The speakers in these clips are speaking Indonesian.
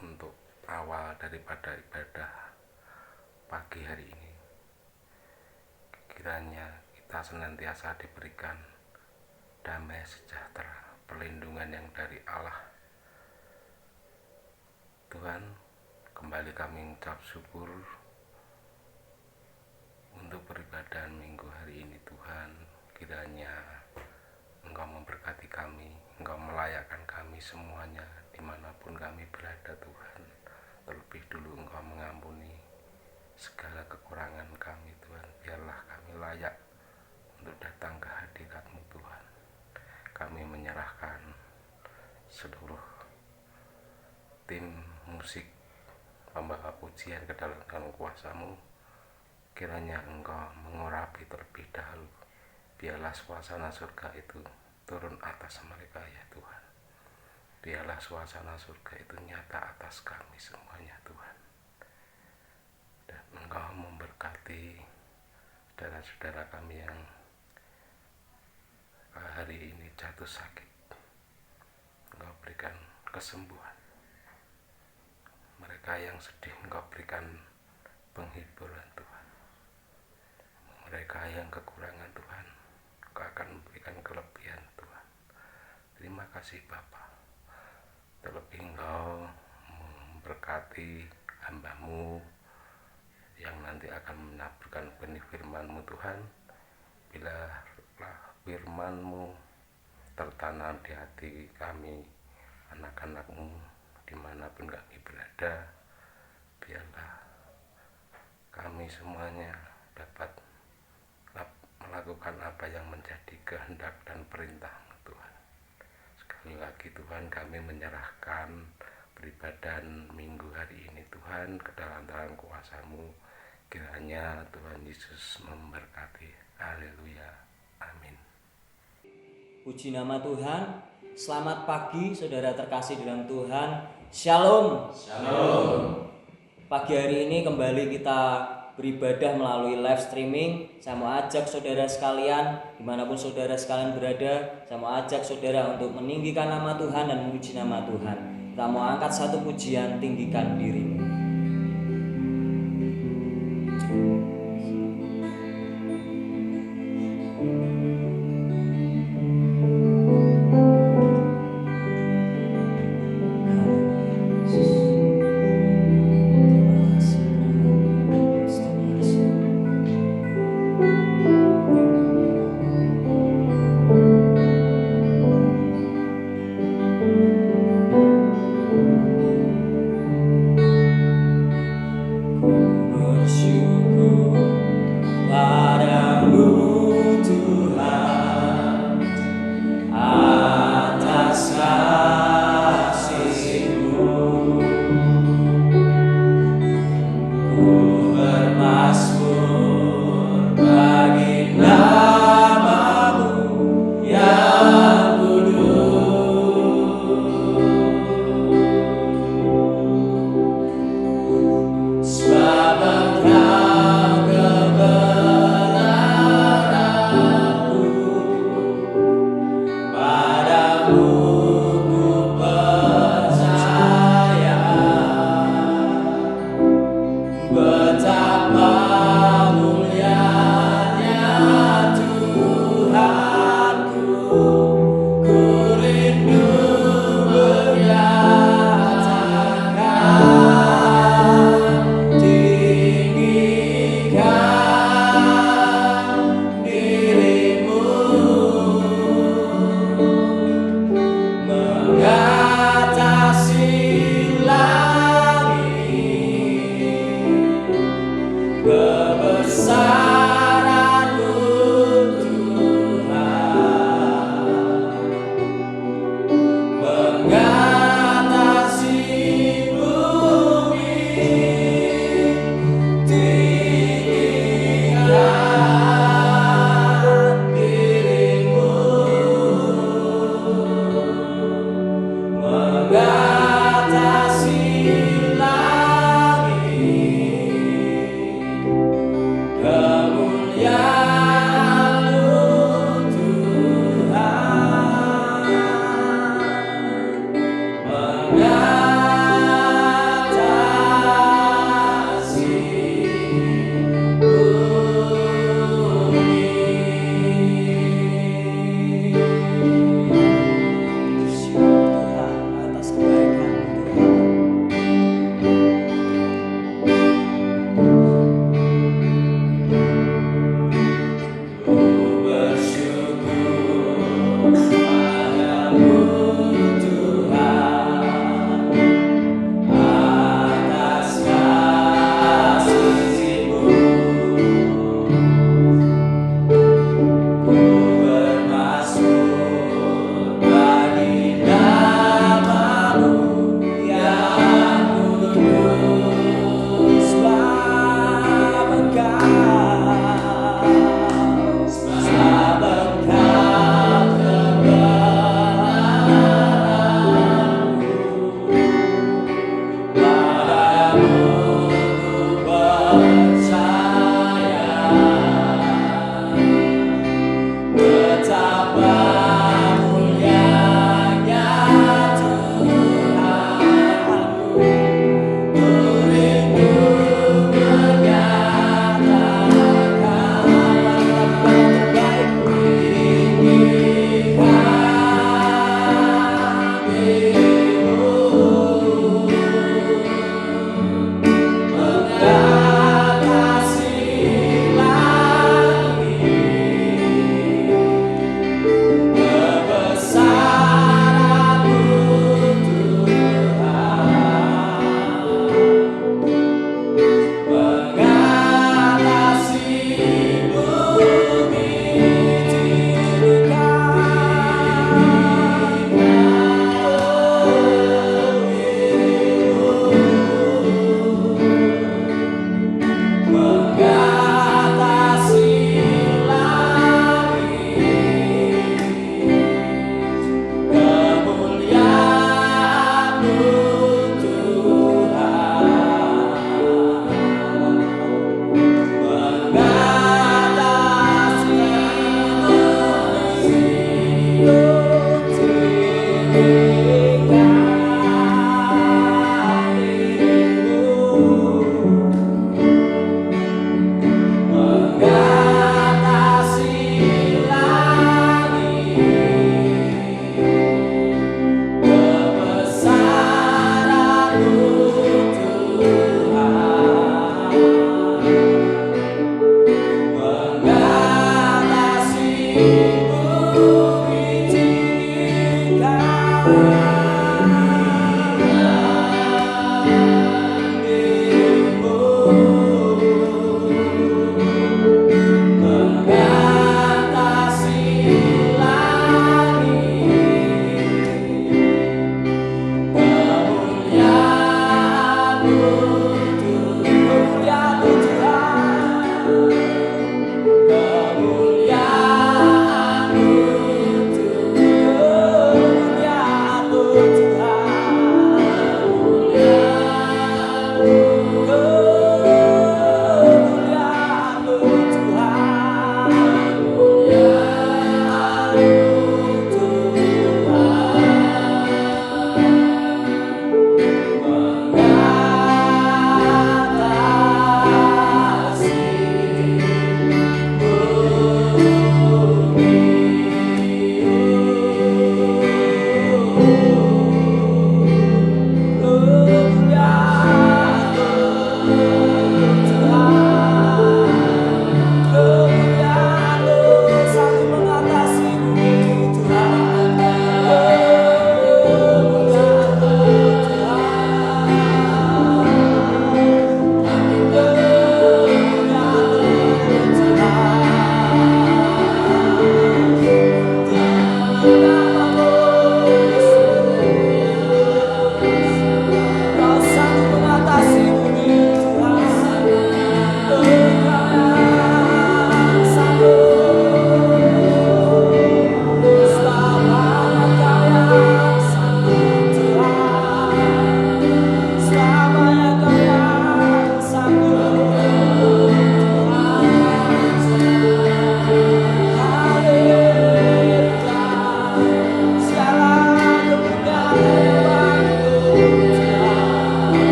untuk awal daripada ibadah pagi hari ini. Kiranya kita senantiasa diberikan damai sejahtera, perlindungan yang dari Allah. Tuhan, kembali kami mengucap syukur untuk peribadahan minggu hari ini. Tuhan, kiranya Engkau memberkati kami, Engkau melayakkan kami semuanya dimanapun kami berada. Tuhan, terlebih dulu Engkau mengampuni segala kekurangan kami. Tuhan, biarlah kami layak untuk datang ke hadirat-Mu. Tuhan, kami menyerahkan seluruh tim musik pembawa pujian ke dalam tangan kuasa-Mu. Kiranya Engkau mengurapi terlebih dahulu. Biarlah suasana surga itu turun atas mereka, ya Tuhan. Biarlah suasana surga itu nyata atas kami semuanya, Tuhan. Dan Engkau memberkati saudara-saudara kami yang hari ini jatuh sakit. Engkau berikan kesembuhan. Mereka yang sedih, Engkau berikan penghiburan, Tuhan. Mereka yang kekurangan, Tuhan, Engkau akan memberikan kelebihan, Tuhan. Terima kasih Bapa. Terlebih Engkau memberkati hamba-Mu yang nanti akan menaburkan benih firman-Mu, Tuhan. Bila firman-Mu tertanam di hati kami, anak-anak-Mu, dimanapun kami berada, biarlah kami semuanya dapat melakukan apa yang menjadi kehendak dan perintah-Mu, Tuhan. Sekali lagi Tuhan, kami menyerahkan peribadahan minggu hari ini, Tuhan, ke dalam tangan kuasa-Mu. Kiranya Tuhan Yesus memberkati. Haleluya. Amin. Puji nama Tuhan. Selamat pagi saudara terkasih dalam Tuhan. Shalom. Shalom. Pagi hari ini kembali kita beribadah melalui live streaming. Saya mau ajak saudara sekalian, dimanapun saudara sekalian berada, saya mau ajak saudara untuk meninggikan nama Tuhan dan memuji nama Tuhan. Kita mau angkat satu pujian, tinggikan dirimu. Atas kebaikan Tuhan. Bersyukur padamu Tuhan.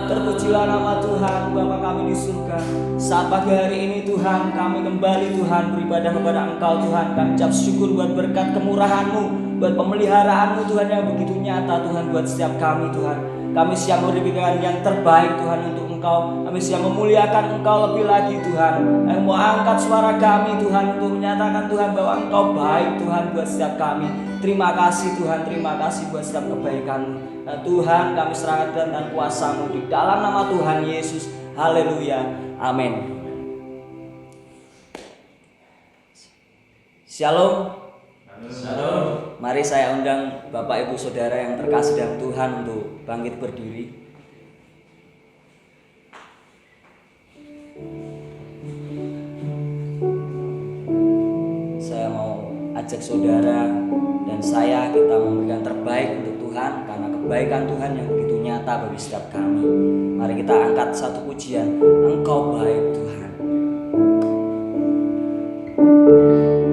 Terpujilah nama Tuhan, Bapa kami di surga. Saat pagi hari ini Tuhan, kami kembali Tuhan beribadah kepada Engkau Tuhan. Kami ucap syukur buat berkat kemurahan-Mu, buat pemeliharaan-Mu Tuhan yang begitu nyata Tuhan buat setiap kami Tuhan. Kami siap memberikan yang terbaik Tuhan untuk Engkau. Kami siap memuliakan Engkau lebih lagi Tuhan. Yang mau angkat suara kami Tuhan untuk menyatakan Tuhan bahwa Engkau baik Tuhan buat setiap kami. Terima kasih Tuhan, terima kasih buat setiap kebaikan-Mu. Dan Tuhan kami serahkan dan kuasa-Mu di dalam nama Tuhan Yesus. Haleluya. Amin. Shalom. Shalom. Mari saya undang Bapak Ibu Saudara yang terkasih dalam Tuhan untuk bangkit berdiri. Saya mau ajak saudara dan saya kita memberikan terbaik untuk Tuhan karena kebaikan Tuhan yang begitu nyata bagi setiap kami. Mari kita angkat satu pujian, Engkau baik Tuhan. Menyembah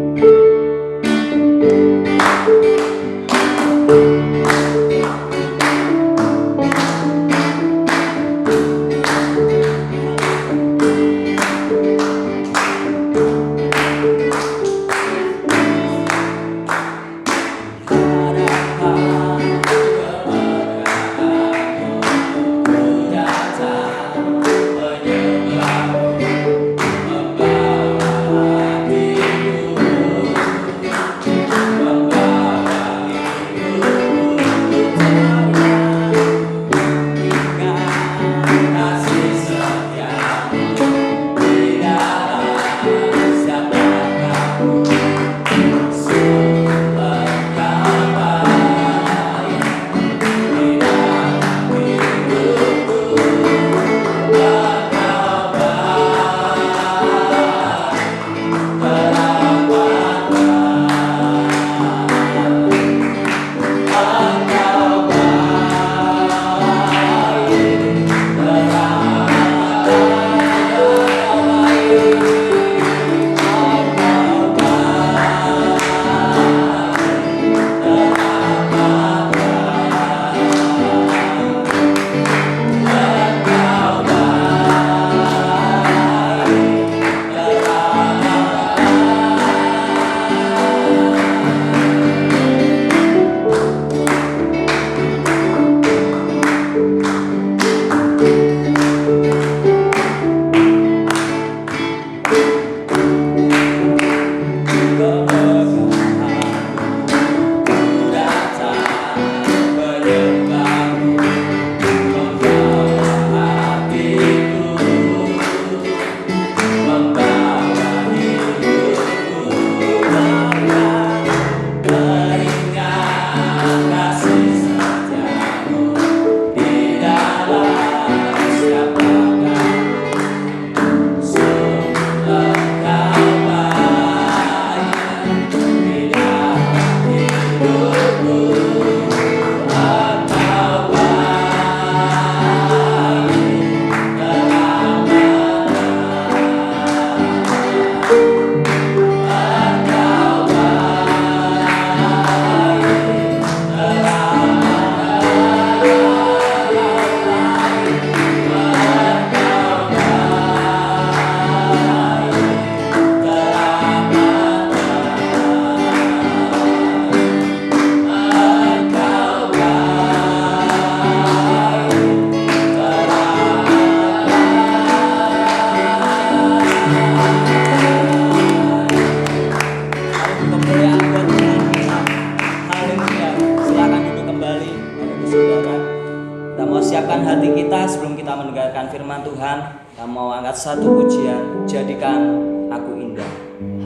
siapkan hati kita sebelum kita mendengarkan firman Tuhan. Kita mau angkat satu pujian, jadikan aku indah.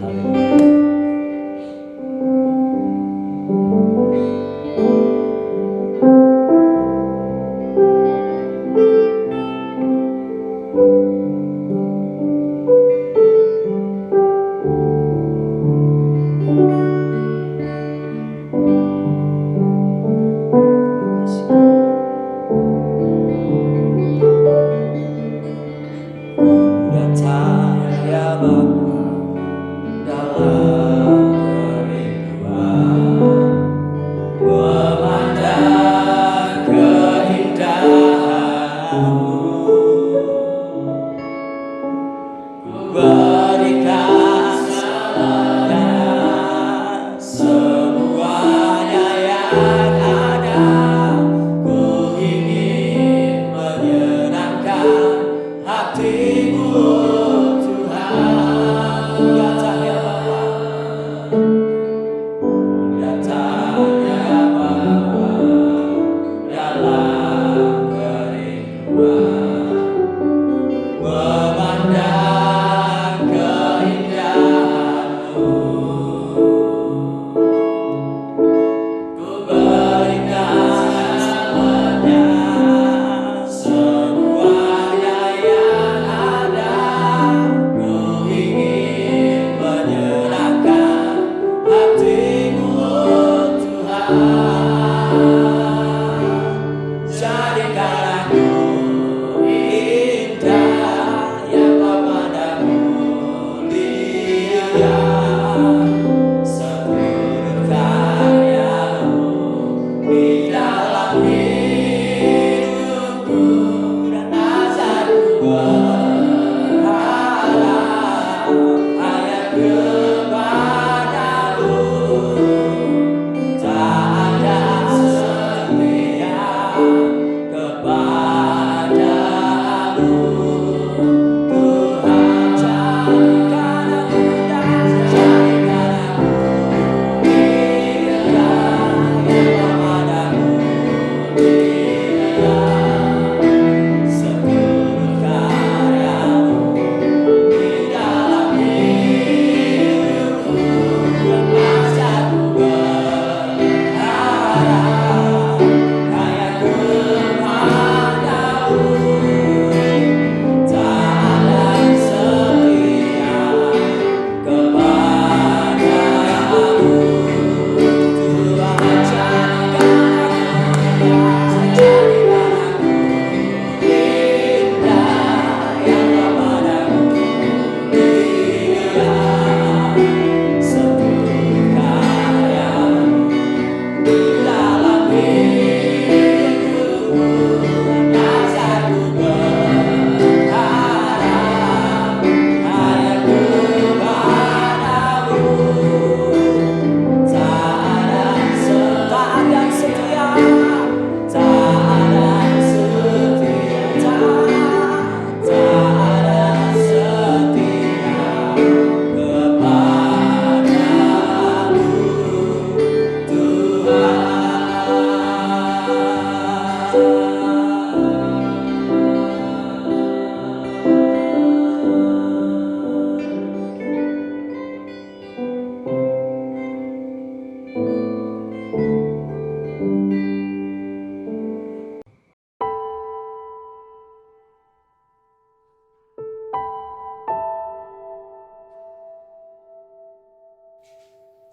Haleluya.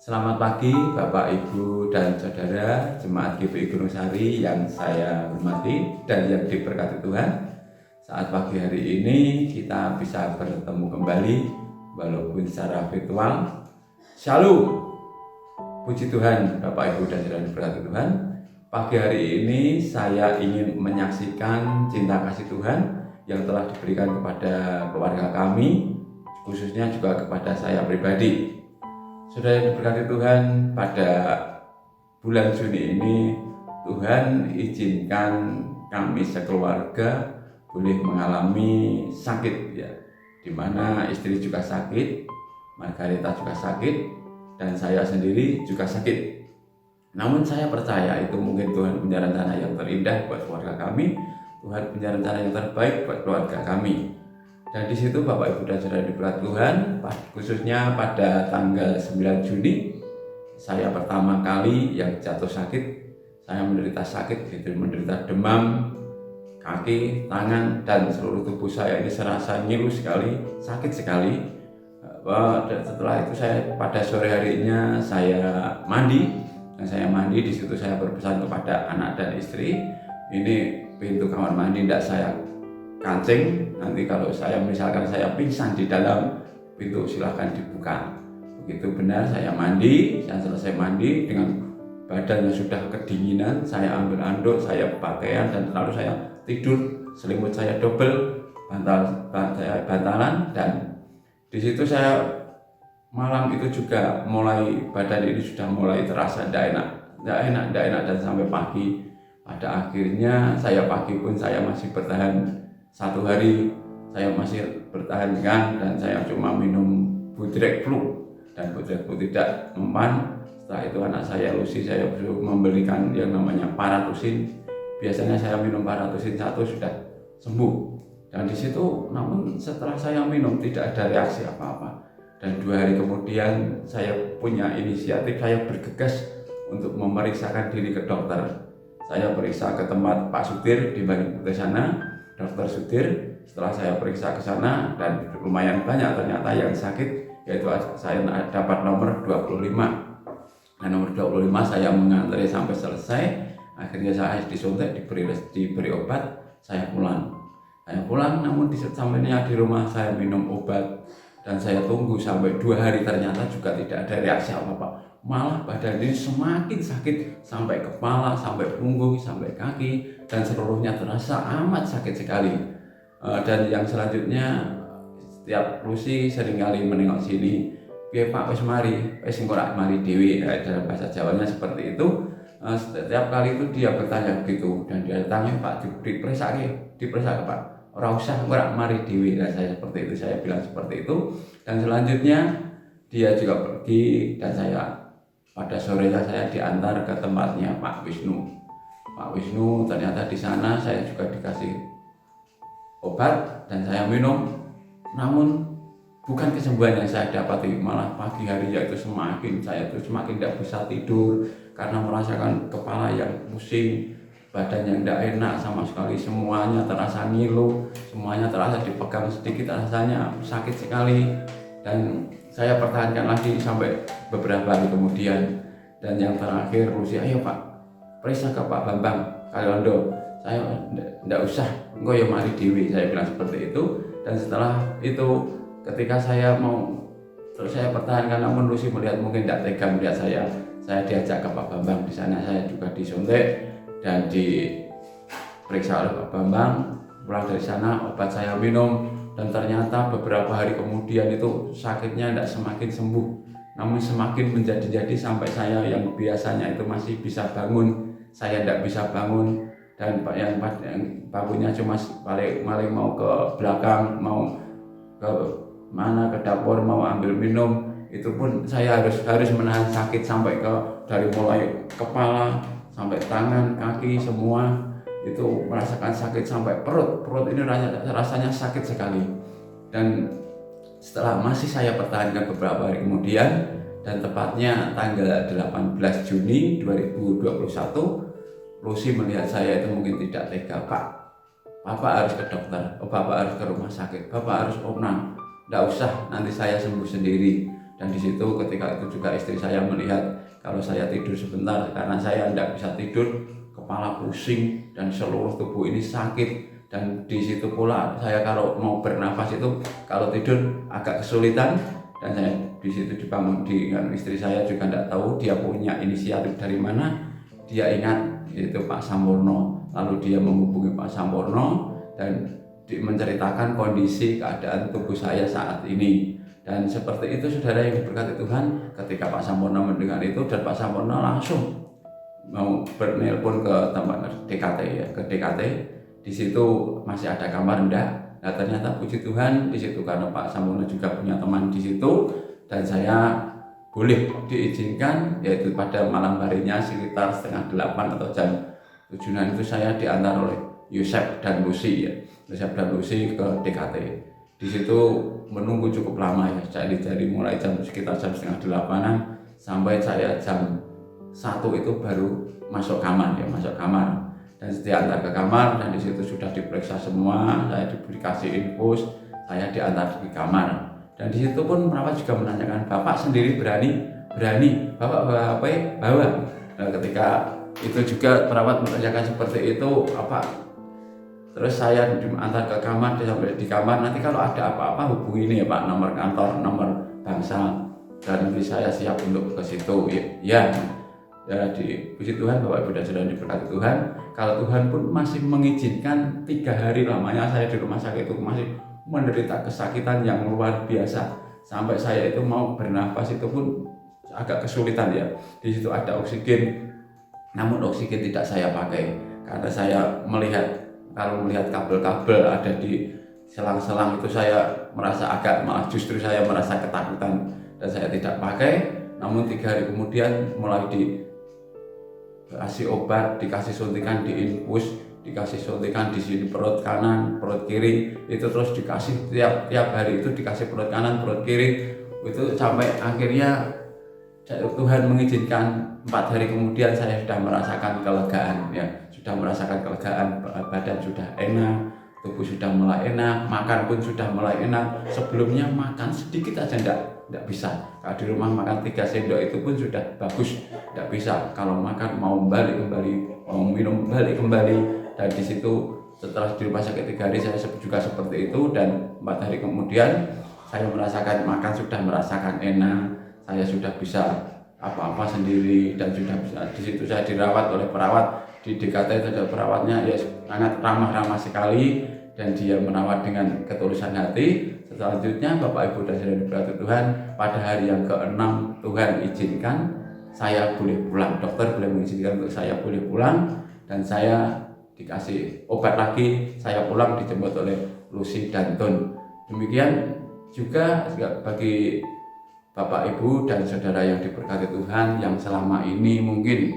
Selamat pagi Bapak, Ibu, dan Saudara Jemaat GPI Gunung Sari yang saya hormati dan yang diberkati Tuhan. Saat pagi hari ini kita bisa bertemu kembali walaupun secara virtual. Shalom, puji Tuhan Bapak, Ibu, dan Saudara yang diberkati Tuhan. Pagi hari ini saya ingin menyaksikan cinta kasih Tuhan yang telah diberikan kepada keluarga kami, khususnya juga kepada saya pribadi. Saudara yang diberkati Tuhan, pada bulan Juni ini Tuhan izinkan kami sekeluarga boleh mengalami sakit, ya, di mana istri juga sakit, Margarita juga sakit, dan saya sendiri juga sakit. Namun saya percaya itu mungkin Tuhan punya rencana yang terindah buat keluarga kami, Tuhan punya rencana yang terbaik buat keluarga kami. Dan di situ Bapak Ibu dan Saudara diberkati Tuhan, khususnya pada tanggal 9 Juni saya pertama kali yang jatuh sakit. Saya menderita sakit, itu menderita demam, kaki, tangan, dan seluruh tubuh saya ini serasa ngilu sekali, sakit sekali. Dan setelah itu saya pada sore harinya saya mandi. Dan saya mandi, di situ saya berpesan kepada anak dan istri, ini pintu kamar mandi tidak saya kancing, nanti kalau misalkan saya pingsan di dalam pintu silahkan dibuka. Begitu benar, saya mandi, saya selesai mandi dengan badannya sudah kedinginan, saya ambil anduk, saya pakaian, dan lalu saya tidur, selimut saya double, bantalan, dan di situ saya malam itu juga mulai badan ini sudah mulai terasa tidak enak, dan sampai pagi. Pada akhirnya saya pagi pun saya masih bertahan 1 hari, saya masih bertahankan, dan saya cuma minum Budrek Flu, dan Budrek Flu tidak mempan. Setelah itu anak saya Lucy, saya memberikan yang namanya Paratusin. Biasanya saya minum Paratusin 1 sudah sembuh, dan di situ namun setelah saya minum tidak ada reaksi apa-apa. Dan 2 hari kemudian saya punya inisiatif, saya bergegas untuk memeriksakan diri ke dokter. Saya periksa ke tempat Pak Sudir di Bandung sana, Dokter Sudir. Setelah saya periksa ke sana dan lumayan banyak ternyata yang sakit, yaitu saya dapat nomor 25. Nah, nomor 25 saya mengantri sampai selesai. Akhirnya saya disuntik, diberi obat, saya pulang. Namun sampainya di rumah saya minum obat dan saya tunggu sampai 2 hari, ternyata juga tidak ada reaksi apa-apa. Malah badan ini semakin sakit sampai kepala, sampai punggung, sampai kaki, dan seluruhnya terasa amat sakit sekali. Dan yang selanjutnya, setiap Lucy seringkali menengok sini, "Piye Pak, wis mari, wis engko rak mari dhewe." Dalam bahasa Jawanya seperti itu. Setiap kali itu dia bertanya begitu, dan dia tanya, "Pak, diperiksa Pak, ora usah, engko rak mari dhewe." Nah, saya seperti itu, saya bilang seperti itu. Dan selanjutnya dia juga pergi, dan pada sorenya saya diantar ke tempatnya Pak Wisnu. Pak Wisnu ternyata di sana saya juga dikasih obat dan saya minum. Namun bukan kesembuhan yang saya dapati, malah pagi hari yaitu saya semakin tidak bisa tidur karena merasakan kepala yang pusing, badan yang tidak enak sama sekali, semuanya terasa ngilu, semuanya terasa dipegang sedikit rasanya sakit sekali. Dan saya pertahankan lagi sampai beberapa hari kemudian. Dan yang terakhir, Lucy, "Ayo Pak, periksa ke Pak Bambang Kaliondo." Saya, "Tidak usah, engkau ya mari dewi." Saya bilang seperti itu. Dan setelah itu ketika saya pertahankan, namun Lucy melihat mungkin tidak tega melihat saya diajak ke Pak Bambang. Di sana saya juga disuntik dan diperiksa oleh Pak Bambang. Pulang dari sana obat saya minum, dan ternyata beberapa hari kemudian itu sakitnya tidak semakin sembuh, namun semakin menjadi-jadi sampai saya yang biasanya itu masih bisa bangun, saya tidak bisa bangun. Dan yang bangunnya cuma paling mau ke belakang, mau ke dapur, mau ambil minum, itu pun saya harus menahan sakit sampai dari mulai kepala sampai tangan, kaki, semua itu merasakan sakit sampai perut ini rasanya sakit sekali. Dan setelah masih saya pertahankan beberapa hari kemudian, dan tepatnya tanggal 18 Juni 2021, Lucy melihat saya itu mungkin tidak tega. "Pak, Bapak harus ke dokter, Bapak harus ke rumah sakit, Bapak harus opnam." "Tidak usah, nanti saya sembuh sendiri." Dan di situ ketika itu juga istri saya melihat kalau saya tidur sebentar, karena saya tidak bisa tidur, kepala pusing dan seluruh tubuh ini sakit. Dan di situ pula saya kalau mau bernafas itu kalau tidur agak kesulitan, dan saya di situ dibangun dengan istri saya juga tidak tahu dia punya inisiatif dari mana. Dia ingat itu Pak Sampurno, lalu dia menghubungi Pak Sampurno dan menceritakan kondisi keadaan tubuh saya saat ini. Dan seperti itu saudara yang diberkati Tuhan, ketika Pak Sampurno mendengar itu, dan Pak Sampurno langsung mau bernelpon ke tempat DKT. Di situ masih ada kamar enggak. Nah, ternyata puji Tuhan di situ karena Pak Sampurno juga punya teman di situ, dan saya boleh diizinkan, yaitu pada malam harinya sekitar 7:30 atau jam 7 itu saya diantar oleh Yosef dan Lucy ya. Yosef dan Lucy ke DKT. Di situ menunggu cukup lama ya, dari mulai sekitar jam 7:30 sampai saya jam 1 itu baru masuk kamar. Dan diantar ke kamar, dan di situ sudah diperiksa semua, saya dikasih infus, saya diantar di kamar. Dan di situ pun perawat juga menanyakan, Bapak sendiri berani, Bapak bawa HP, bawa. Nah, ketika itu juga perawat menanyakan seperti itu, terus saya diantar ke kamar, sampai di kamar, nanti kalau ada apa-apa hubungi ini ya Pak, nomor kantor, nomor bangsal, dan nanti saya siap untuk ke situ. Ya, di puji Tuhan, Bapak Ibu dan Saudara diberkati Tuhan. Kalau Tuhan pun masih mengizinkan 3 hari lamanya saya di rumah sakit itu masih menderita kesakitan yang luar biasa, sampai saya itu mau bernafas itu pun agak kesulitan ya. Di situ ada oksigen, namun oksigen tidak saya pakai karena saya melihat kabel-kabel ada di selang-selang itu, saya merasa justru saya merasa ketakutan dan saya tidak pakai. Namun 3 hari kemudian mulai dikasih obat, dikasih suntikan, diinfus, dikasih suntikan di sini perut kanan, perut kiri, itu terus dikasih tiap hari itu dikasih perut kanan, perut kiri, itu sampai akhirnya Tuhan mengizinkan 4 hari kemudian saya sudah merasakan kelegaan ya, badan sudah enak, tubuh sudah mulai enak, makan pun sudah mulai enak. Sebelumnya makan sedikit aja enggak bisa. Kalau di rumah makan 3 sendok itu pun sudah bagus, enggak bisa. Kalau makan mau balik kembali, mau minum balik kembali. Dan di situ setelah di rumah sakit 3 hari saya juga seperti itu, dan 4 hari kemudian saya sudah merasakan enak. Saya sudah bisa apa-apa sendiri, dan sudah bisa. Di situ saya dirawat oleh perawat di DKT. Ada perawatnya ya sangat ramah sekali, dan dia merawat dengan ketulusan hati. Selanjutnya Bapak Ibu dan Saudara diberkati Tuhan, pada hari yang ke-6 Tuhan izinkan saya boleh pulang. Dokter boleh mengizinkan untuk saya boleh pulang, dan saya dikasih obat lagi, saya pulang dijemput oleh Lucy dan Ton. Demikian juga bagi Bapak Ibu dan Saudara yang diberkati Tuhan, yang selama ini mungkin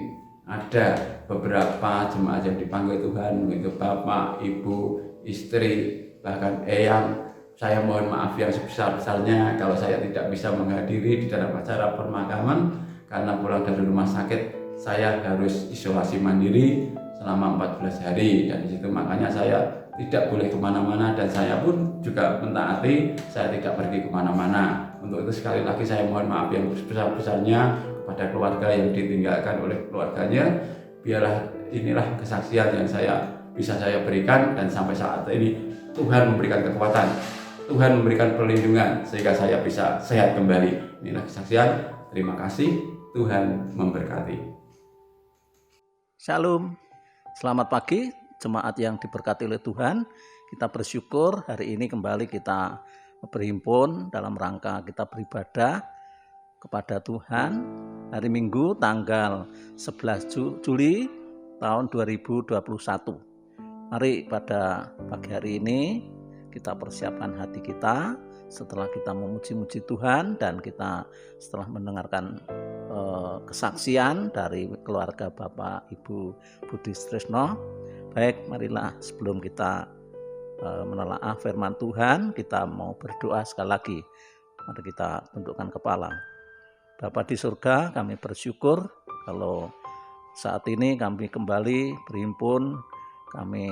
ada beberapa jemaat yang dipanggil Tuhan, itu Bapak, Ibu, istri, bahkan eyang. Saya mohon maaf yang sebesar-besarnya kalau saya tidak bisa menghadiri di dalam acara pemakaman, karena pulang dari rumah sakit saya harus isolasi mandiri selama 14 hari, dan di situ makanya saya tidak boleh kemana-mana, dan saya pun juga mentaati, saya tidak pergi kemana-mana. Untuk itu sekali lagi saya mohon maaf yang sebesar-besarnya kepada keluarga yang ditinggalkan oleh keluarganya. Biarlah inilah kesaksian yang bisa saya berikan, dan sampai saat ini Tuhan memberikan kekuatan, Tuhan memberikan perlindungan sehingga saya bisa sehat kembali. Inilah kesaksian. Terima kasih, Tuhan memberkati. Shalom, selamat pagi jemaat yang diberkati oleh Tuhan. Kita bersyukur hari ini kembali kita berhimpun dalam rangka kita beribadah kepada Tuhan hari Minggu tanggal 11 Juli tahun 2021. Mari pada pagi hari ini kita persiapkan hati kita setelah kita memuji-muji Tuhan, dan kita setelah mendengarkan kesaksian dari keluarga Bapak Ibu Budi Stresno. Baik, marilah sebelum kita menelaah firman Tuhan, kita mau berdoa sekali lagi. Mari kita tundukkan kepala. Bapa di surga, kami bersyukur kalau saat ini kami kembali berhimpun, kami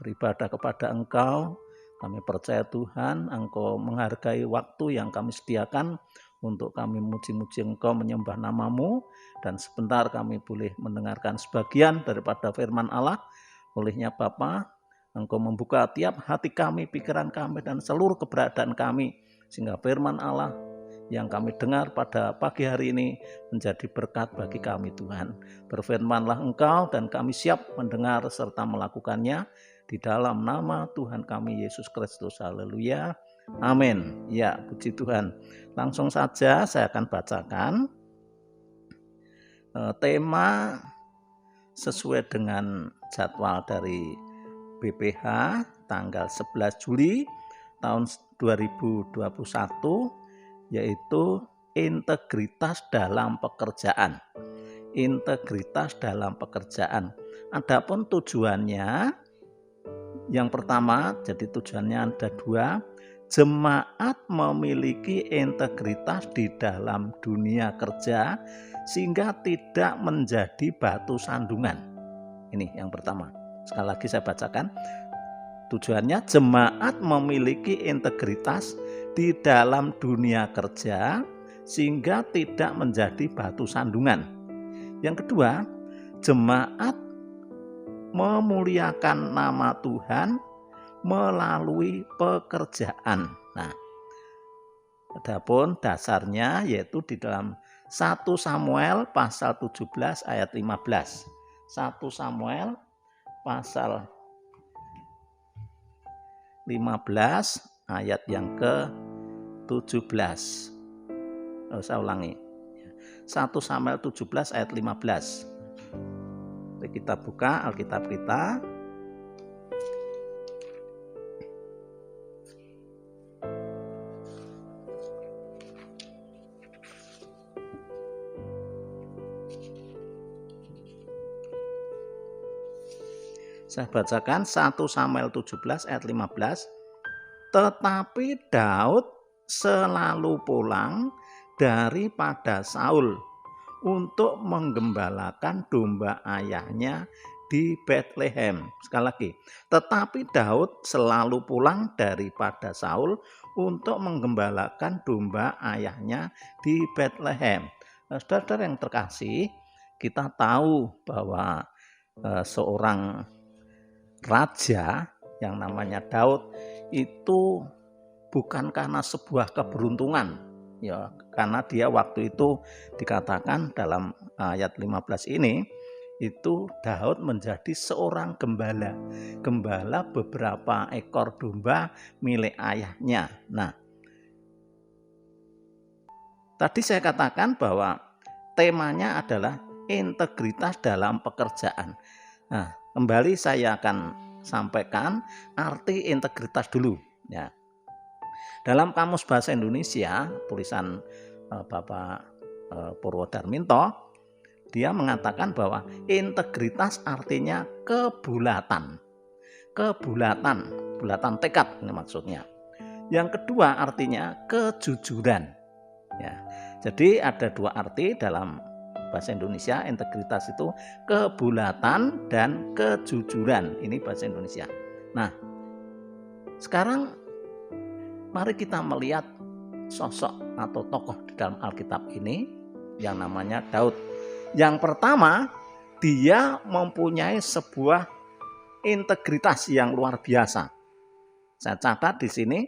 beribadah kepada Engkau. Kami percaya Tuhan, Engkau menghargai waktu yang kami sediakan untuk kami muji-muji Engkau, menyembah nama-Mu, dan sebentar kami boleh mendengarkan sebagian daripada firman Allah. Olehnya Bapa, Engkau membuka tiap hati kami, pikiran kami, dan seluruh keberadaan kami, sehingga firman Allah yang kami dengar pada pagi hari ini menjadi berkat bagi kami Tuhan. Berfirmanlah Engkau dan kami siap mendengar serta melakukannya di dalam nama Tuhan kami Yesus Kristus. Haleluya. Amin. Ya, puji Tuhan. Langsung saja saya akan bacakan tema sesuai dengan jadwal dari BPH tanggal 11 Juli tahun 2021, yaitu integritas dalam pekerjaan. Integritas dalam pekerjaan. Adapun tujuannya Yang pertama, jadi tujuannya ada dua. Jemaat memiliki integritas di dalam dunia kerja sehingga tidak menjadi batu sandungan. Ini yang pertama. Sekali lagi saya bacakan. Tujuannya jemaat memiliki integritas di dalam dunia kerja sehingga tidak menjadi batu sandungan. Yang kedua, jemaat memuliakan nama Tuhan melalui pekerjaan. Nah, adapun dasarnya yaitu di dalam 1 Samuel pasal 17 ayat 15. 1 Samuel pasal 15 ayat yang ke-17. Saya ulangi. 1 Samuel 17 ayat 15. Kita buka Alkitab kita. Saya bacakan 1 Samuel 17 ayat 15. Tetapi Daud selalu pulang daripada Saul untuk menggembalakan domba ayahnya di Bethlehem. Sekali lagi, tetapi Daud selalu pulang daripada Saul untuk menggembalakan domba ayahnya di Bethlehem. Saudara-saudara yang terkasih, kita tahu bahwa seorang raja yang namanya Daud itu bukan karena sebuah keberuntungan, ya, karena dia waktu itu dikatakan dalam ayat 15 ini itu Daud menjadi seorang gembala beberapa ekor domba milik ayahnya. Nah, tadi saya katakan bahwa temanya adalah integritas dalam pekerjaan. Nah, kembali saya akan sampaikan arti integritas dulu, ya. Dalam Kamus Bahasa Indonesia, tulisan Bapak Purwodarminto, dia mengatakan bahwa integritas artinya kebulatan. Bulatan tekad ini maksudnya. Yang kedua artinya kejujuran. Ya. Jadi ada dua arti dalam bahasa Indonesia, integritas itu kebulatan dan kejujuran. Ini bahasa Indonesia. Nah, sekarang mari kita melihat sosok atau tokoh di dalam Alkitab ini yang namanya Daud. Yang pertama, dia mempunyai sebuah integritas yang luar biasa. Saya catat di sini,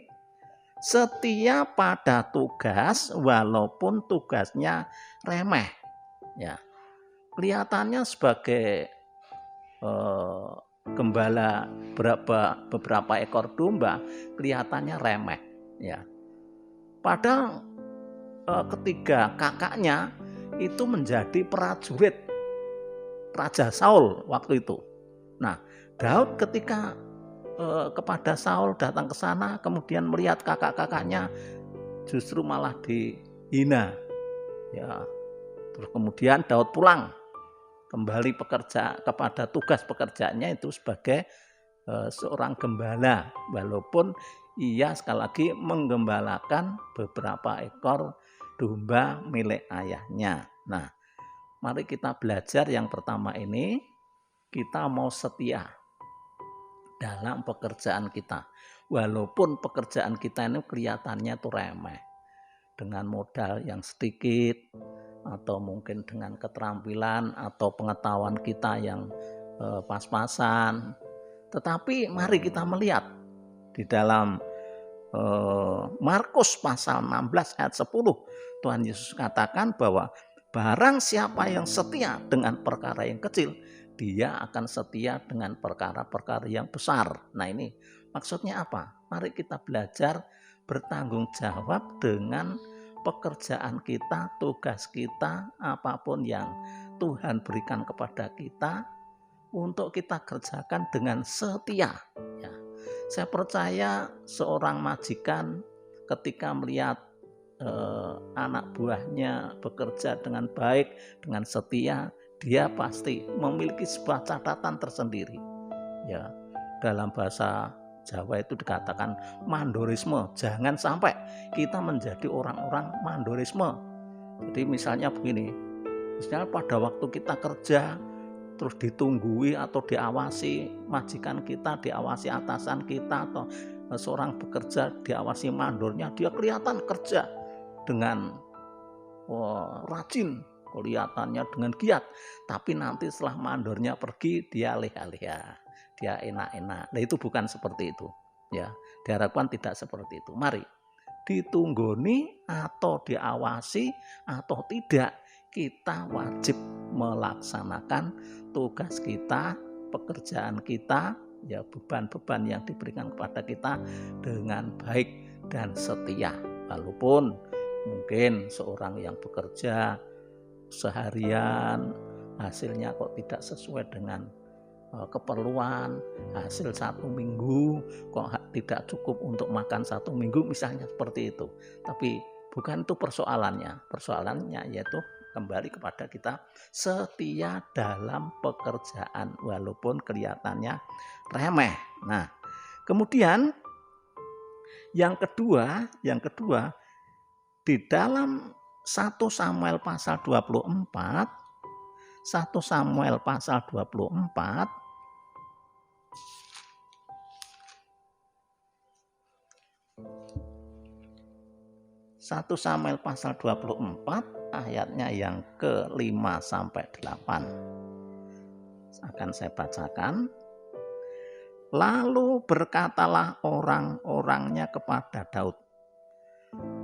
setia pada tugas walaupun tugasnya remeh. Ya, kelihatannya sebagai gembala beberapa ekor domba kelihatannya remeh. Ya, padahal ketiga kakaknya itu menjadi prajurit Raja Saul waktu itu. Nah, Daud ketika kepada Saul datang ke sana, kemudian melihat kakak-kakaknya justru malah dihina. Ya, terus kemudian Daud pulang kembali kepada tugas pekerjaannya itu sebagai seorang gembala, walaupun ia sekali lagi menggembalakan beberapa ekor domba milik ayahnya. Nah, mari kita belajar yang pertama ini, kita mau setia dalam pekerjaan kita. Walaupun pekerjaan kita ini kelihatannya itu remeh, dengan modal yang sedikit, atau mungkin dengan keterampilan atau pengetahuan kita yang pas-pasan. Tetapi mari kita melihat di dalam Markus pasal 16 ayat 10, Tuhan Yesus katakan bahwa barang siapa yang setia dengan perkara yang kecil, dia akan setia dengan perkara-perkara yang besar. Nah, ini maksudnya apa? Mari kita belajar bertanggung jawab dengan pekerjaan kita, tugas kita, apapun yang Tuhan berikan kepada kita, untuk kita kerjakan dengan setia. Ya. Saya percaya seorang majikan ketika melihat anak buahnya bekerja dengan baik, dengan setia, dia pasti memiliki sebuah catatan tersendiri. Ya, dalam bahasa Jawa itu dikatakan mandorisme. Jangan sampai kita menjadi orang-orang mandorisme. Jadi misalnya begini, misalnya pada waktu kita kerja terus ditunggui atau diawasi majikan kita, diawasi atasan kita, atau seorang bekerja diawasi mandornya, dia kelihatan kerja dengan rajin, kelihatannya dengan giat, tapi nanti setelah mandornya pergi dia leha-leha, dia enak-enak. Nah, itu bukan seperti itu ya, diharapkan tidak seperti itu. Mari ditunggoni atau diawasi atau tidak, kita wajib melaksanakan tugas kita, pekerjaan kita, ya beban-beban yang diberikan kepada kita dengan baik dan setia. Walaupun mungkin seorang yang bekerja seharian hasilnya kok tidak sesuai dengan keperluan, hasil 1 minggu kok tidak cukup untuk makan 1 minggu misalnya, seperti itu. Tapi bukan itu persoalannya. Persoalannya yaitu kembali kepada kita setia dalam pekerjaan walaupun kelihatannya remeh. Nah, kemudian yang kedua di dalam 1 Samuel pasal 24, 1 Samuel pasal 24 1 Samuel pasal 24 ayatnya yang ke-5 sampai 8. Akan saya bacakan. Lalu berkatalah orang-orangnya kepada Daud,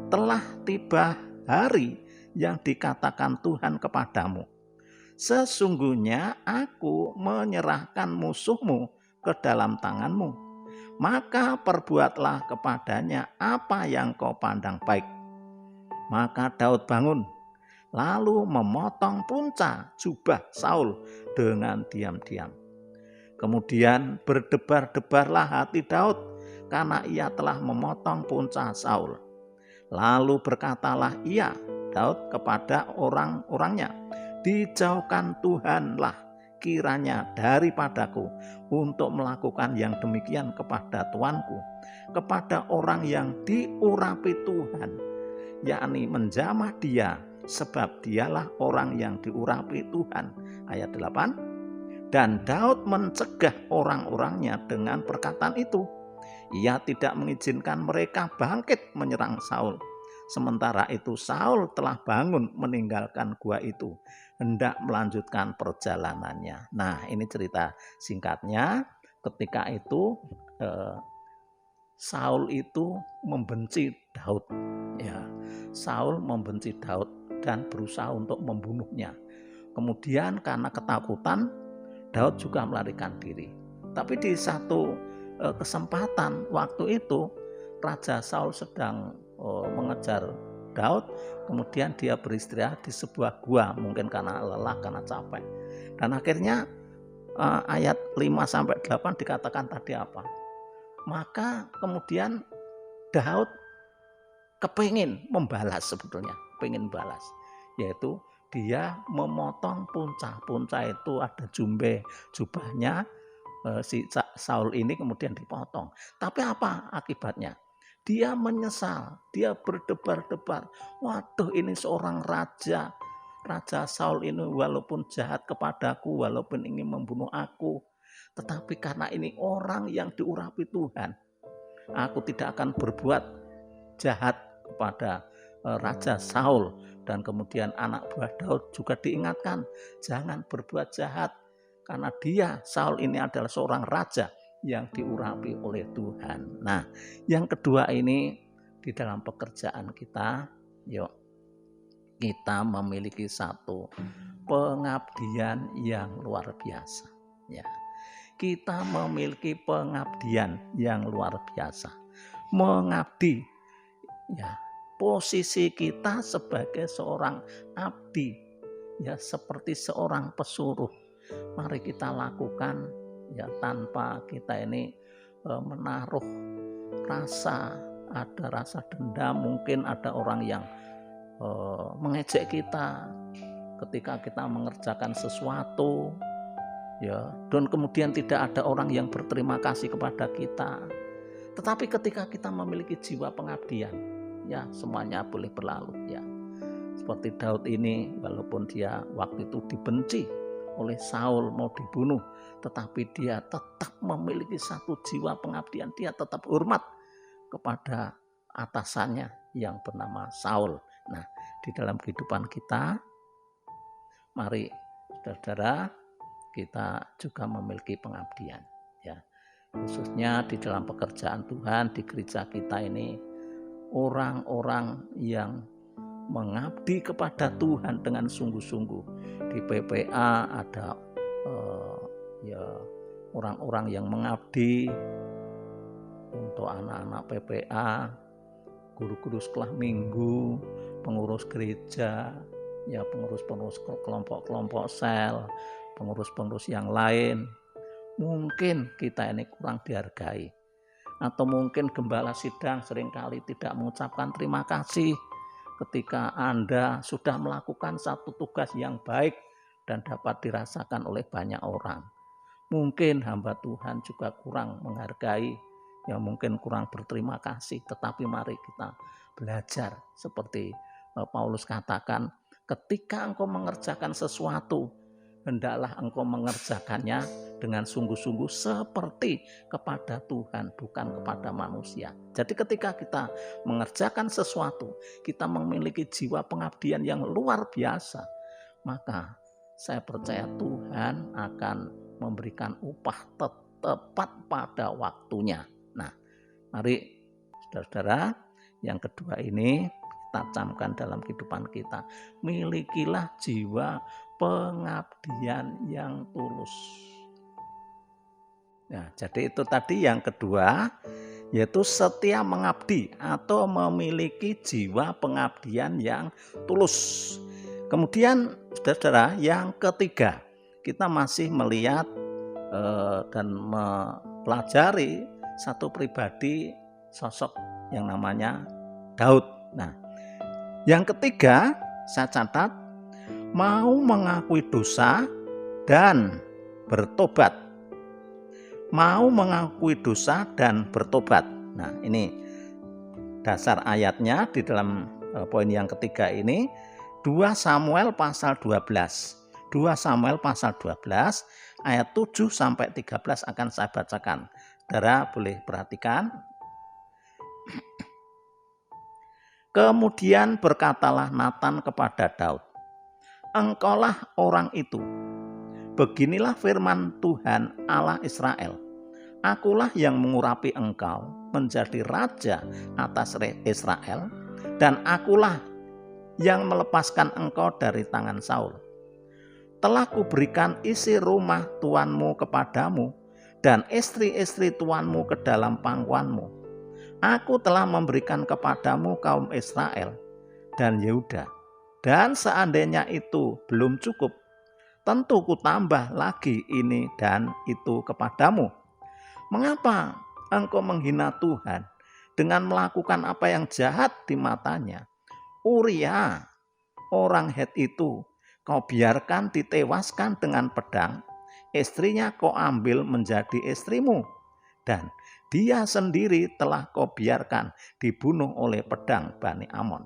telah tiba hari yang dikatakan Tuhan kepadamu. Sesungguhnya aku menyerahkan musuhmu ke dalam tanganmu. Maka perbuatlah kepadanya apa yang kau pandang baik. Maka Daud bangun, lalu memotong punca jubah Saul dengan diam-diam. Kemudian berdebar-debarlah hati Daud karena ia telah memotong punca Saul. Lalu berkatalah ia, Daud, kepada orang-orangnya, dijauhkan Tuhanlah kiranya daripadaku untuk melakukan yang demikian kepada tuanku, kepada orang yang diurapi Tuhan, yakni menjamah dia, sebab dialah orang yang diurapi Tuhan. Ayat 8. Dan Daud mencegah orang-orangnya dengan perkataan itu. Ia tidak mengizinkan mereka bangkit menyerang Saul. Sementara itu Saul telah bangun meninggalkan gua itu, hendak melanjutkan perjalanannya. Nah, ini cerita singkatnya. Ketika itu Saul itu membenci Daud. Ya, Saul membenci Daud dan berusaha untuk membunuhnya. Kemudian karena ketakutan, Daud juga melarikan diri. Tapi di satu kesempatan waktu itu, Raja Saul sedang mengejar Daud, kemudian dia beristirahat di sebuah gua, mungkin karena lelah, karena capek. Dan akhirnya ayat 5-8 dikatakan tadi apa? Maka kemudian Daud kepingin membalas, sebetulnya pengen balas, yaitu dia memotong punca. Punca itu ada jubahnya si Saul ini kemudian dipotong. Tapi apa akibatnya? Dia menyesal, dia berdebar-debar. Waduh, ini seorang raja. Raja Saul ini walaupun jahat kepadaku, walaupun ingin membunuh aku, tetapi karena ini orang yang diurapi Tuhan, aku tidak akan berbuat jahat kepada Raja Saul. Dan kemudian anak buah Daud juga diingatkan, jangan berbuat jahat, karena dia, Saul ini adalah seorang raja yang diurapi oleh Tuhan. Nah, yang kedua ini di dalam pekerjaan kita, yuk kita memiliki satu pengabdian yang luar biasa. Ya, kita memiliki pengabdian yang luar biasa. Mengabdi, ya, posisi kita sebagai seorang abdi, ya, seperti seorang pesuruh. Mari kita lakukan, ya, tanpa kita ini menaruh rasa, ada rasa dendam. Mungkin ada orang yang mengejek kita ketika kita mengerjakan sesuatu, ya, dan kemudian tidak ada orang yang berterima kasih kepada kita. Tetapi ketika kita memiliki jiwa pengabdian, ya semuanya boleh berlalu ya. Seperti Daud ini, walaupun dia waktu itu dibenci oleh Saul, mau dibunuh, tetapi dia tetap memiliki satu jiwa pengabdian. Dia tetap hormat kepada atasannya yang bernama Saul. Nah, di dalam kehidupan kita, mari saudara, kita juga memiliki pengabdian ya. Khususnya di dalam pekerjaan Tuhan di gereja kita ini, orang-orang yang mengabdi kepada Tuhan dengan sungguh-sungguh. Di PPA ada ya orang-orang yang mengabdi untuk anak-anak PPA, guru-guru sekolah minggu, pengurus gereja, ya pengurus-pengurus kelompok-kelompok sel, pengurus-pengurus yang lain. Mungkin kita ini kurang dihargai, atau mungkin gembala sidang seringkali tidak mengucapkan terima kasih ketika Anda sudah melakukan satu tugas yang baik dan dapat dirasakan oleh banyak orang. Mungkin hamba Tuhan juga kurang menghargai, ya mungkin kurang berterima kasih, tetapi mari kita belajar seperti Paulus katakan, ketika engkau mengerjakan sesuatu, hendaklah engkau mengerjakannya dengan sungguh-sungguh seperti kepada Tuhan, bukan kepada manusia. Jadi ketika kita mengerjakan sesuatu, kita memiliki jiwa pengabdian yang luar biasa, maka saya percaya Tuhan akan memberikan upah tepat pada waktunya. Nah, mari saudara-saudara, yang kedua ini kita camkan dalam kehidupan kita. Milikilah jiwa pengabdian yang tulus. Nah, jadi itu tadi yang kedua, yaitu setia mengabdi atau memiliki jiwa pengabdian yang tulus. Kemudian saudara-saudara, yang ketiga, kita masih melihat dan mempelajari satu pribadi sosok yang namanya Daud. Nah, yang ketiga saya catat, mau mengakui dosa dan bertobat. Mau mengakui dosa dan bertobat. Nah, ini dasar ayatnya di dalam poin yang ketiga ini, 2 Samuel pasal 12. 2 Samuel pasal 12 ayat 7 sampai 13 akan saya bacakan. Saudara boleh perhatikan. Kemudian berkatalah Natan kepada Daud, engkaulah orang itu. Beginilah firman Tuhan Allah Israel. Akulah yang mengurapi engkau menjadi raja atas Israel, dan akulah yang melepaskan engkau dari tangan Saul. Telah kuberikan isi rumah tuanmu kepadamu, dan istri-istri tuanmu ke dalam pangkuanmu. Aku telah memberikan kepadamu kaum Israel dan Yehuda. Dan seandainya itu belum cukup, tentu kutambah lagi ini dan itu kepadamu. Mengapa engkau menghina Tuhan dengan melakukan apa yang jahat di matanya? Uria, orang Het itu, kau biarkan ditewaskan dengan pedang, istrinya kau ambil menjadi istrimu, dan dia sendiri telah kau biarkan dibunuh oleh pedang Bani Amon.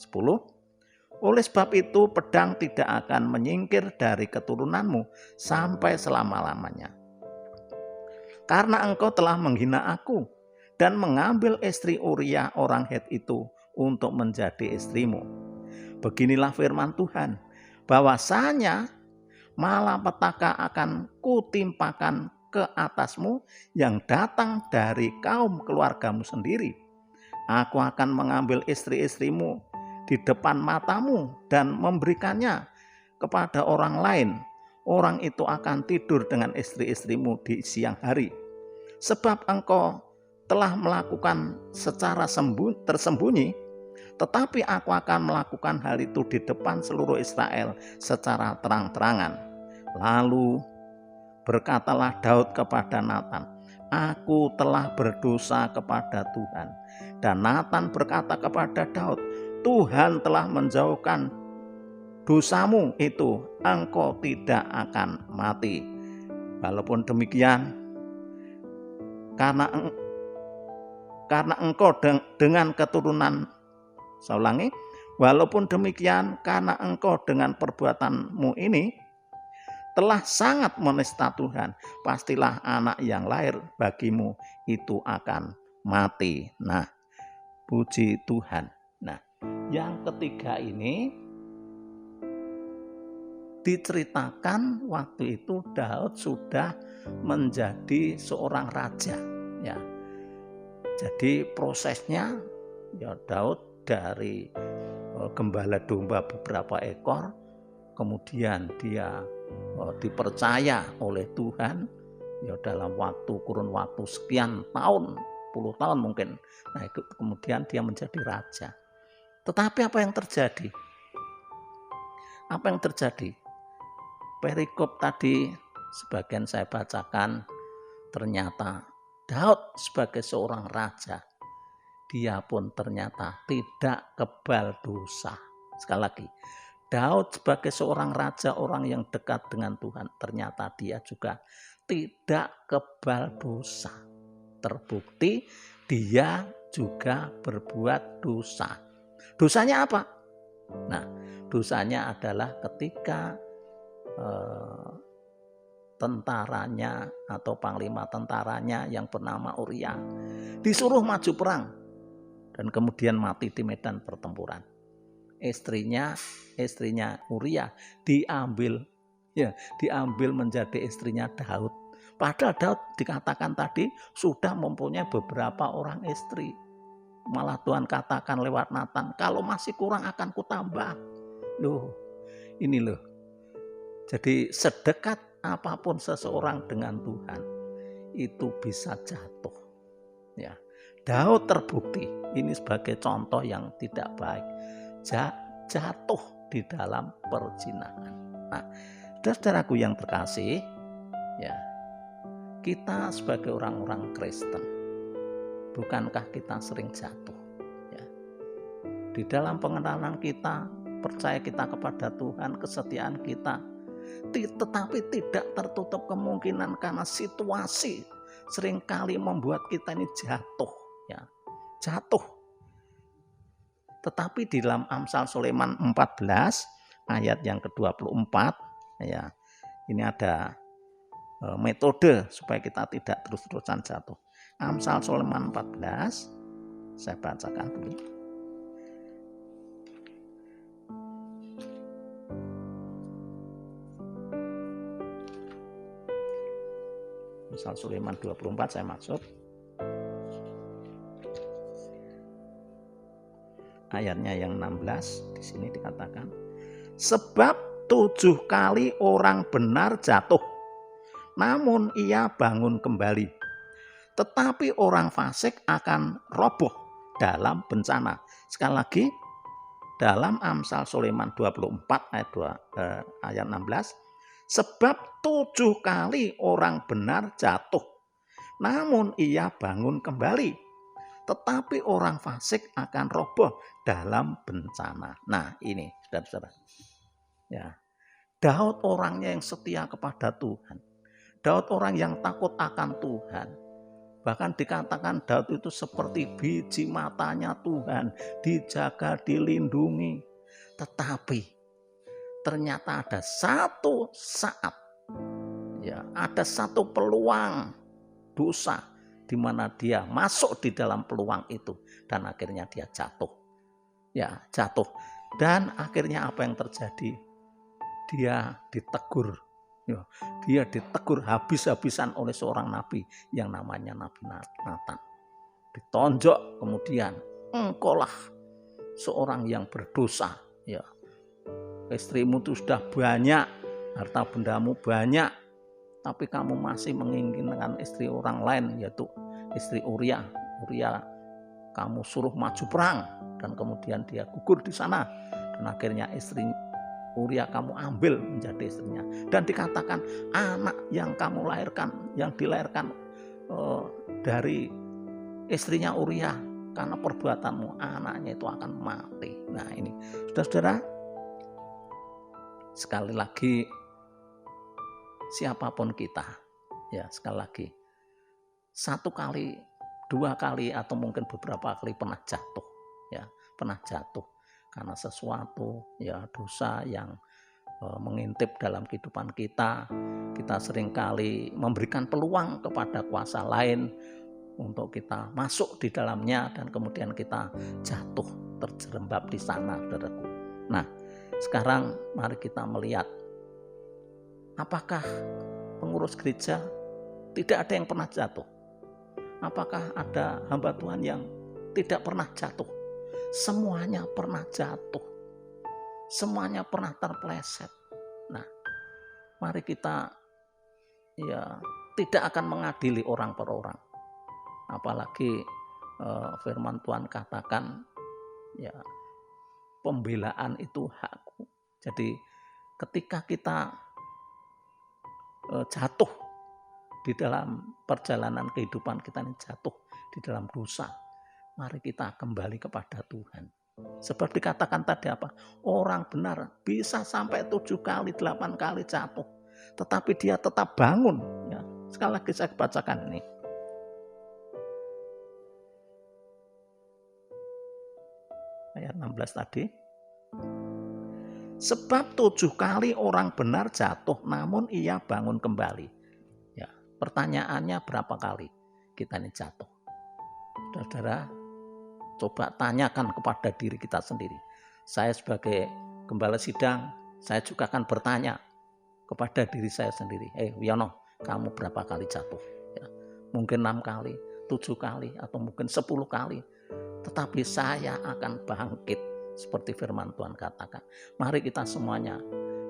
10. Oleh sebab itu pedang tidak akan menyingkir dari keturunanmu sampai selama-lamanya. Karena engkau telah menghina aku dan mengambil istri Uria orang Het itu untuk menjadi istrimu. Beginilah firman Tuhan, bahwasanya malapetaka akan kutimpakan ke atasmu yang datang dari kaum keluargamu sendiri. Aku akan mengambil istri-istrimu di depan matamu dan memberikannya kepada orang lain. Orang itu akan tidur dengan istri-istrimu di siang hari. Sebab engkau telah melakukan secara tersembunyi, tetapi aku akan melakukan hal itu di depan seluruh Israel secara terang-terangan. Lalu berkatalah Daud kepada Natan, aku telah berdosa kepada Tuhan. Dan Natan berkata kepada Daud, Tuhan telah menjauhkan dosamu itu, engkau tidak akan mati. Walaupun demikian, karena engkau dengan keturunan, saya ulangi, walaupun demikian karena engkau dengan perbuatanmu ini telah sangat menista Tuhan, pastilah anak yang lahir bagimu itu akan mati. Nah, puji Tuhan. Nah, yang ketiga ini diceritakan waktu itu Daud sudah menjadi seorang raja, ya. Jadi prosesnya, ya, Daud dari gembala domba beberapa ekor, kemudian dia dipercaya oleh Tuhan, ya, dalam kurun waktu sekian tahun, 10 tahun mungkin. Nah, kemudian dia menjadi raja. Tetapi apa yang terjadi? Apa yang terjadi? Perikop tadi sebagian saya bacakan, ternyata Daud sebagai seorang raja, dia pun ternyata tidak kebal dosa. Sekali lagi, Daud sebagai seorang raja, orang yang dekat dengan Tuhan, ternyata dia juga tidak kebal dosa. Terbukti dia juga berbuat dosa. Dosanya apa? Nah, dosanya adalah ketika tentaranya atau panglima tentaranya yang bernama Uria disuruh maju perang dan kemudian mati di medan pertempuran. Istrinya Uria diambil menjadi istrinya Daud. Padahal Daud dikatakan tadi sudah mempunyai beberapa orang istri. Malah Tuhan katakan lewat Natan, kalau masih kurang akan kutambah. Loh, ini loh. Jadi sedekat apapun seseorang dengan Tuhan, itu bisa jatuh. Ya, Daud terbukti ini sebagai contoh yang tidak baik, jatuh di dalam perzinahan. Nah, saudaraku yang terkasih, ya, kita sebagai orang-orang Kristen, bukankah kita sering jatuh? Ya. Di dalam pengenalan kita, percaya kita kepada Tuhan, kesetiaan kita, tetapi tidak tertutup kemungkinan karena situasi seringkali membuat kita ini jatuh, ya, jatuh. Tetapi di dalam Amsal Sulaiman 14 ayat yang ke-24, ya, ini ada metode supaya kita tidak terus-terusan jatuh. Amsal Sulaiman 14, saya bacakan dulu. Amsal Sulaiman 24 saya maksud. Ayatnya yang 16 di sini dikatakan, sebab 7 kali orang benar jatuh, namun ia bangun kembali. Tetapi orang fasik akan roboh dalam bencana. Sekali lagi, dalam Amsal Sulaiman 24 ayat 16, sebab 7 kali orang benar jatuh, namun ia bangun kembali. Tetapi orang fasik akan roboh dalam bencana. Nah, ini saudara-saudara. Ya, Daud orangnya yang setia kepada Tuhan. Daud orang yang takut akan Tuhan. Bahkan dikatakan Daud itu seperti biji matanya Tuhan, dijaga, dilindungi. Tetapi ternyata ada satu saat, ya, ada satu peluang dosa di mana dia masuk di dalam peluang itu dan akhirnya dia jatuh. Ya, jatuh. Dan akhirnya apa yang terjadi? Dia ditegur. Ya, dia ditegur habis-habisan oleh seorang nabi yang namanya Nabi Natan. Ditonjok kemudian, engkaulah seorang yang berdosa. Ya, istrimu itu sudah banyak, harta bendamu banyak, tapi kamu masih menginginkan istri orang lain, yaitu istri Uria. Uria kamu suruh maju perang dan kemudian dia gugur di sana dan akhirnya istri Uria kamu ambil menjadi istrinya. Dan dikatakan anak yang kamu lahirkan, yang dilahirkan dari istrinya Uria, karena perbuatanmu anaknya itu akan mati. Nah, ini saudara-saudara, sekali lagi, siapapun kita, Ya, sekali lagi. 1 kali, 2 kali atau mungkin beberapa kali pernah jatuh, ya, pernah jatuh karena sesuatu ya dosa yang mengintip dalam kehidupan kita. Kita seringkali memberikan peluang kepada kuasa lain untuk kita masuk di dalamnya dan kemudian kita jatuh terjerembab di sana, saudaraku. Nah, sekarang mari kita melihat apakah pengurus gereja tidak ada yang pernah jatuh? Apakah ada hamba Tuhan yang tidak pernah jatuh? Semuanya pernah jatuh. Semuanya pernah terpeleset. Nah, mari kita ya tidak akan mengadili orang per orang. Apalagi firman Tuhan katakan ya pembelaan itu hakku. Jadi ketika kita jatuh di dalam perjalanan kehidupan kita ini, jatuh di dalam dosa, mari kita kembali kepada Tuhan. Sebab dikatakan tadi apa? Orang benar bisa sampai 7 kali, 8 kali jatuh, tetapi dia tetap bangun. Ya, sekali lagi saya bacakan ini. Ayat 16 tadi. Sebab 7 kali orang benar jatuh, namun ia bangun kembali. Ya, pertanyaannya berapa kali kita ini jatuh? Saudara, coba tanyakan kepada diri kita sendiri. Saya sebagai gembala sidang, saya juga akan bertanya kepada diri saya sendiri. Wiono, kamu berapa kali jatuh? Ya, mungkin 6 kali, 7 kali, atau mungkin 10 kali. Tetapi saya akan bangkit seperti firman Tuhan katakan. Mari kita semuanya,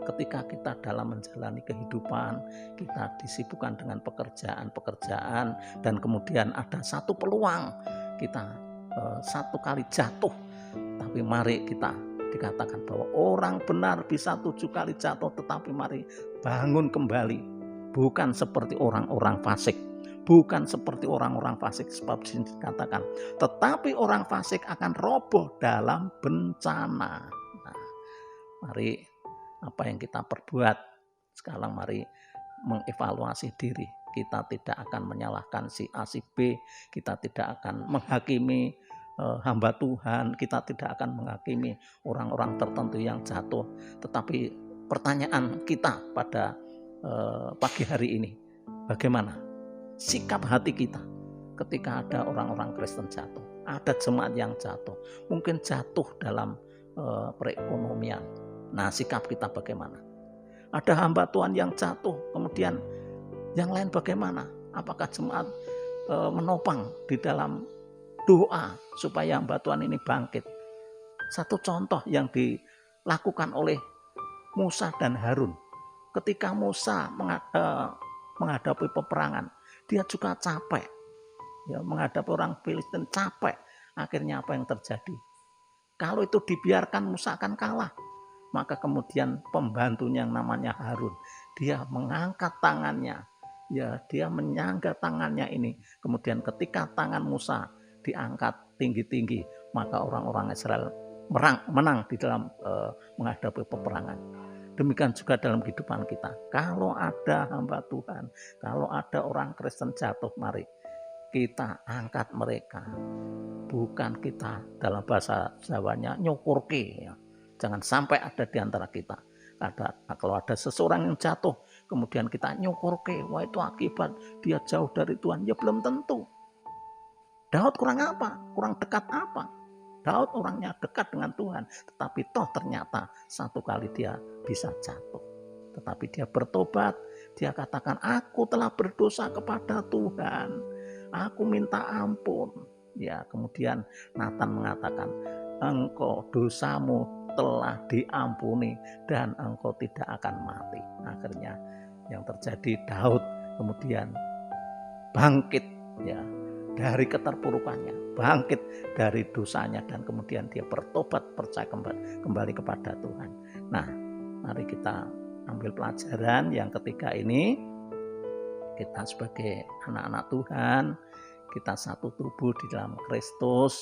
ketika kita dalam menjalani kehidupan, kita disibukkan dengan pekerjaan, dan kemudian ada satu peluang, kita 1 kali jatuh, tapi mari kita dikatakan bahwa orang benar bisa 7 kali jatuh, tetapi mari bangun kembali. Bukan seperti orang-orang fasik, bukan seperti orang-orang fasik, sebab dikatakan, tetapi orang fasik akan roboh dalam bencana. Nah, mari apa yang kita perbuat sekarang, mari mengevaluasi diri. Kita tidak akan menyalahkan si A si B, kita tidak akan menghakimi hamba Tuhan, kita tidak akan menghakimi orang-orang tertentu yang jatuh. Tetapi pertanyaan kita pada pagi hari ini, bagaimana sikap hati kita ketika ada orang-orang Kristen jatuh, ada jemaat yang jatuh, mungkin jatuh dalam perekonomian. Nah, sikap kita bagaimana? Ada hamba Tuhan yang jatuh, kemudian yang lain bagaimana? Apakah jemaat menopang di dalam doa supaya hamba Tuhan ini bangkit? Satu contoh yang dilakukan oleh Musa dan Harun. Ketika Musa menghadapi peperangan, dia juga capek. Ya, menghadapi orang Filistin capek. Akhirnya apa yang terjadi? Kalau itu dibiarkan, Musa akan kalah. Maka kemudian pembantunya yang namanya Harun, dia mengangkat tangannya. Ya, dia menyangga tangannya ini. Kemudian ketika tangan Musa diangkat tinggi-tinggi, maka orang-orang Israel menang di dalam menghadapi peperangan. Demikian juga dalam kehidupan kita. Kalau ada hamba Tuhan, kalau ada orang Kristen jatuh, mari kita angkat mereka. Bukan kita, dalam bahasa Jawanya, nyukurke. Ya. Jangan sampai ada di antara kita. Kalau ada seseorang yang jatuh, kemudian kita nyukurke, wah itu akibat dia jauh dari Tuhan. Ya belum tentu. Daud kurang apa? Kurang dekat apa? Daud orangnya dekat dengan Tuhan, tetapi toh ternyata 1 kali dia bisa jatuh. Tetapi dia bertobat, dia katakan, aku telah berdosa kepada Tuhan, aku minta ampun. Ya, kemudian Nathan mengatakan, engkau dosamu telah diampuni dan engkau tidak akan mati. Akhirnya yang terjadi, Daud kemudian bangkit ya dari keterpurukannya, bangkit dari dosanya, dan kemudian dia bertobat, percaya kembali kepada Tuhan. Nah, mari kita ambil pelajaran yang ketiga ini. Kita sebagai anak-anak Tuhan, kita satu tubuh di dalam Kristus.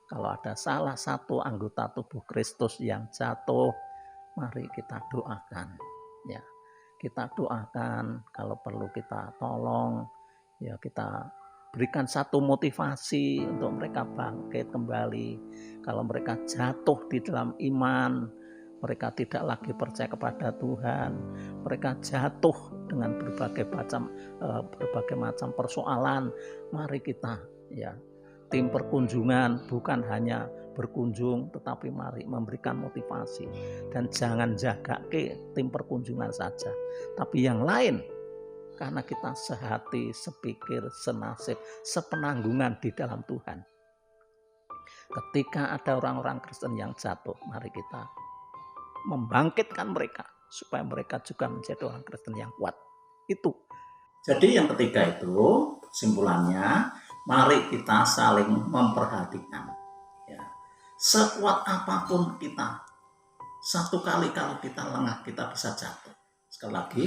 Kalau ada salah satu anggota tubuh Kristus yang jatuh, mari kita doakan. Ya, kita doakan, kalau perlu kita tolong, ya kita berikan satu motivasi untuk mereka bangkit kembali. Kalau mereka jatuh di dalam iman, mereka tidak lagi percaya kepada Tuhan, mereka jatuh dengan berbagai macam persoalan, mari kita ya tim perkunjungan bukan hanya berkunjung, tetapi mari memberikan motivasi. Dan jangan jaga ke tim perkunjungan saja, tapi yang lain, karena kita sehati, sepikir, senasib, sepenanggungan di dalam Tuhan. Ketika ada orang-orang Kristen yang jatuh, mari kita membangkitkan mereka supaya mereka juga menjadi orang Kristen yang kuat. Itu. Jadi yang ketiga itu kesimpulannya, mari kita saling memperhatikan. Ya. Sekuat apapun kita, satu kali kalau kita lengah, kita bisa jatuh. Sekali lagi,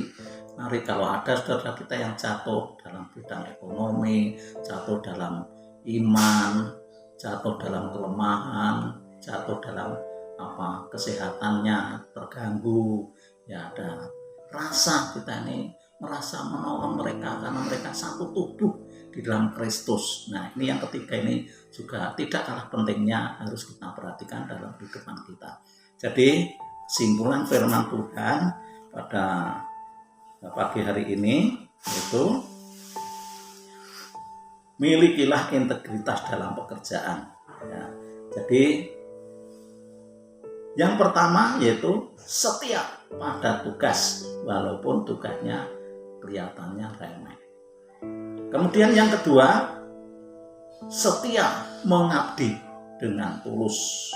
mari kalau ada saudara kita yang jatuh dalam bidang ekonomi, jatuh dalam iman, jatuh dalam kelemahan, jatuh dalam kesehatannya terganggu, ya ada rasa kita ini merasa menolong mereka karena mereka satu tubuh di dalam Kristus. Nah, ini yang ketiga ini juga tidak kalah pentingnya harus kita perhatikan dalam kehidupan kita. Jadi kesimpulan firman Tuhan pada pagi hari ini yaitu milikilah integritas dalam pekerjaan. Ya, jadi yang pertama yaitu setia pada tugas walaupun tugasnya kelihatannya remeh. Kemudian yang kedua, setia mengabdi dengan tulus.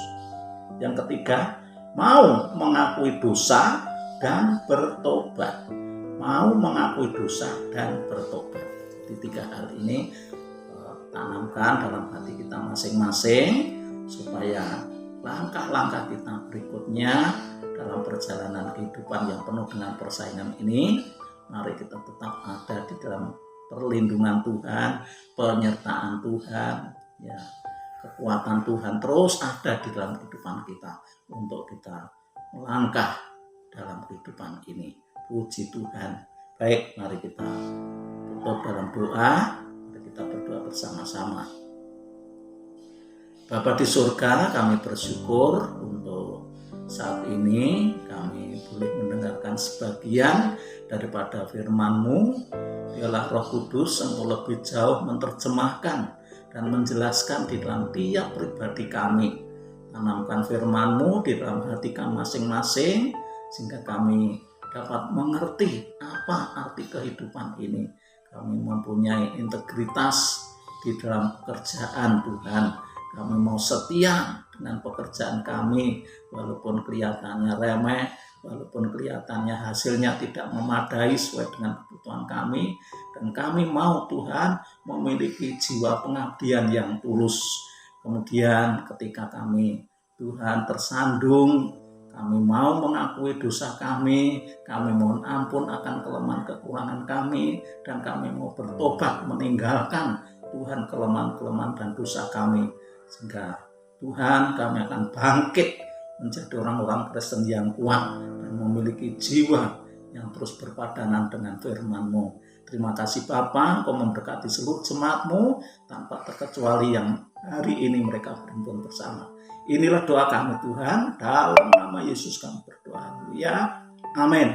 Yang ketiga, mau mengakui dosa dan bertobat. Mau mengakui dosa dan bertobat. Di tiga hal ini tanamkan dalam hati kita masing-masing supaya langkah-langkah kita berikutnya dalam perjalanan kehidupan yang penuh dengan persaingan ini, mari kita tetap ada di dalam perlindungan Tuhan, penyertaan Tuhan, ya, kekuatan Tuhan terus ada di dalam kehidupan kita untuk kita melangkah dalam kehidupan ini. Puji Tuhan. Baik, mari kita tutup dalam doa. Mari kita berdoa bersama-sama. Bapa di surga, kami bersyukur untuk saat ini kami boleh mendengarkan sebagian daripada firman-Mu. Biarlah Roh Kudus Engkau lebih jauh menerjemahkan dan menjelaskan di dalam tiap pribadi kami. Tanamkan firman-Mu di dalam hati kami masing-masing sehingga kami dapat mengerti apa arti kehidupan ini. Kami mempunyai integritas di dalam pekerjaan Tuhan. Kami mau setia dengan pekerjaan kami walaupun kelihatannya remeh, walaupun kelihatannya hasilnya tidak memadai sesuai dengan kebutuhan kami. Dan kami mau Tuhan memiliki jiwa pengabdian yang tulus. Kemudian ketika kami Tuhan tersandung, kami mau mengakui dosa kami mohon ampun akan kelemahan kekurangan kami, dan kami mau bertobat meninggalkan Tuhan kelemahan-kelemahan dan dosa kami. Sehingga Tuhan kami akan bangkit menjadi orang-orang Kristen yang kuat dan memiliki jiwa yang terus berpadanan dengan firman-Mu. Terima kasih Bapa, Engkau memberkati seluruh jemaat-Mu tanpa terkecuali yang hari ini mereka berhimpun bersama. Inilah doa kami Tuhan, dalam nama Yesus kami berdoa. Haleluya. Amin.